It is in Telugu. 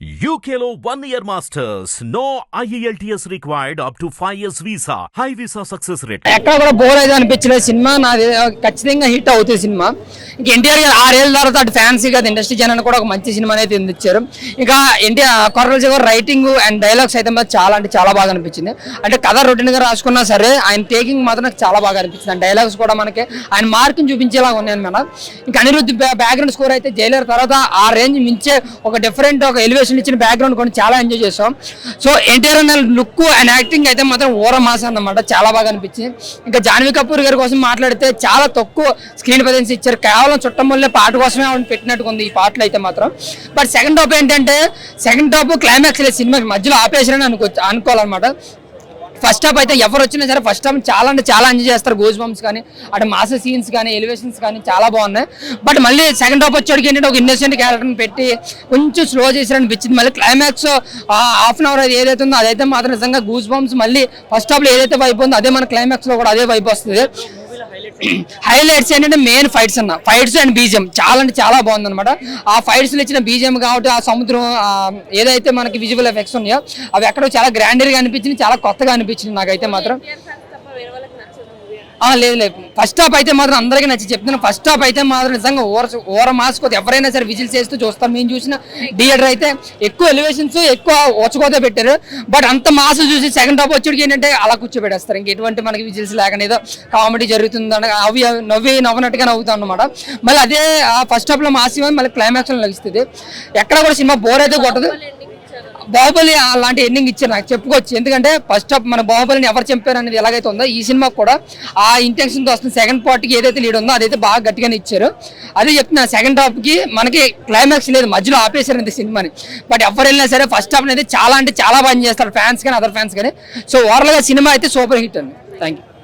UKలో 1 year masters. No IELTS required up to 5 years visa. High visa success rate. ఎక్కడ కూడా బోర్ అయితే అనిపించలేదు సినిమా. నాది ఖచ్చితంగా హిట్ అవుతుంది సినిమా. ఇంకా ఎన్టీఆర్ గారు 6 ఏళ్ళ తర్వాత అటు ఫ్యాన్సీ కదా ఇండస్ట్రీ జనాన్ని కూడా ఒక మంచి సినిమా అయితే అందించారు. ఇంకా NTR Koratala Shiva writing and dialogues అయితే చాలా అంటే చాలా బాగా అనిపించింది. అంటే కథ రొటీన్ గా రాసుకున్నా సరే ఆయన టేకింగ్ మాత్రం నాకు చాలా బాగా అనిపించింది. అండ్ డైలాగ్స్ కూడా మనకి ఆయన మార్కుని చూపించేలాగా ఉన్నాయి అన్నమాట. ఇంకా అనిరుద్ధ్ బ్యాక్గ్రౌండ్ స్కోర్ అయితే జైలర్ తర్వాత ఆ రేంజ్ మించే ఒక డిఫరెంట్ ఒక ఎలివేషన్ ఇచ్చిన బ్యాక్గ్రౌండ్ కూడా చాలా ఎంజాయ్ చేసాం. సో ఎన్టీఆర్ అన్న లుక్ అండ్ యాక్టింగ్ అయితే మాత్రం ఓర మాస అన్నమాట, చాలా బాగా అనిపించింది. ఇంకా జాన్వీ కపూర్ గారి కోసం మాట్లాడితే చాలా తక్కువ స్క్రీన్ ప్రెజెన్స్ ఇచ్చారు. కేవలం చుట్టం వల్లే పాట కోసమే ఆవిడ పెట్టినట్టుగా ఉంది ఈ పాటలు అయితే మాత్రం. బట్ సెకండ్ హాఫ్ ఏంటంటే సెకండ్ హాఫ్ క్లైమాక్స్ లేదు, సినిమా మధ్యలో ఆపేసారని అనుకోవాలన్నమాట. ఫస్ట్ హాఫ్ అయితే ఎవరు వచ్చినా సరే ఫస్ట్ హాఫ్ చాలా అంటే చాలా ఎంజాయ్ చేస్తారు. గోజ్ బంప్స్ కానీ అటు మాస్ సీన్స్ కానీ ఎలివేషన్స్ కానీ చాలా బాగున్నాయి. బట్ మళ్ళీ సెకండ్ హాఫ్ వచ్చేటికి ఏంటంటే ఒక ఇన్నోసెంట్ క్యారెక్టర్ని పెట్టి కొంచెం స్లో చేశారనిపించింది. మళ్ళీ క్లైమాక్స్ హాఫ్ అన్ అవర్ ఏదైతే ఉందో అదైతే మాత్రం నిజంగా గూజ్ బంప్స్ మళ్ళీ ఫస్ట్ హాఫ్లో ఏదైతే వైపు ఉందో అదే మన క్లైమాక్స్లో కూడా అదే వైపు వస్తుంది. హైలైట్స్ ఏంటంటే మెయిన్ ఫైట్స్ అన్న ఫైట్స్ అండ్ బీజిఎం చాలా అంటే చాలా బాగుంది అనమాట. ఆ ఫైట్స్ లో ఇచ్చిన బీజిఎం కాబట్టి ఆ సముద్రం ఏదైతే మనకి విజువల్ ఎఫెక్ట్స్ ఉన్నాయో అవి ఎక్కడో చాలా గ్రాండర్ గా అనిపించింది, చాలా కొత్తగా అనిపించింది నాకైతే మాత్రం. లేదు ఫస్ట్ హాఫ్ అయితే మాత్రం అందరికీ నచ్చి చెప్తున్నాను. ఫస్ట్ హాఫ్ అయితే మాత్రం నిజంగా ఓర మాసుకోతే ఎవరైనా సరే విజిల్స్ చేస్తూ చూస్తాం. మేము చూసిన థియేటర్ అయితే ఎక్కువ ఎలివేషన్స్ ఎక్కువ ఓచకోతే పెట్టారు. బట్ అంత మాస్ చూసి సెకండ్ హాఫ్ వచ్చేటికి ఏంటంటే అలా కూర్చోబెట్టేస్తారు. ఇంక ఎటువంటి మనకి విజిల్స్ లేక ఏదో కామెడీ జరుగుతుంది అవి నవ్వునట్టుగా నవ్వుతాం అనమాట. మళ్ళీ అదే ఫస్ట్ హాఫ్ లో మాస్ మళ్ళీ క్లైమాక్స్ లో నడుస్తుంది. ఎక్కడ కూడా సినిమా బోర్ అయితే కొట్టదు. బాహుబలి అలాంటి ఎండింగ్ ఇచ్చారు నాకు చెప్పుకోవచ్చు. ఎందుకంటే ఫస్ట్ హాఫ్ మన బాహుబలిని ఎవరు చంపారు అనేది ఎలాగైతే ఉందో ఈ సినిమాకి కూడా ఆ ఇంటెన్షన్తో వస్తుంది. సెకండ్ పార్ట్కి ఏదైతే లీడ్ ఉందో అదైతే బాగా గట్టిగానే ఇచ్చారు. అదే చెప్తున్నా సెకండ్ హాఫ్కి మనకి క్లైమాక్స్ లేదు, మధ్యలో ఆపేశారు అంతే సినిమాని. బట్ ఎవరు వెళ్ళినా సరే ఫస్ట్ హాఫ్ అయితే చాలా అంటే చాలా బాగా చేస్తారు ఫ్యాన్స్ కానీ అదర్ ఫ్యాన్స్ కానీ. సో ఓవరాల్గా సినిమా అయితే సూపర్ హిట్ అండి. Thank you.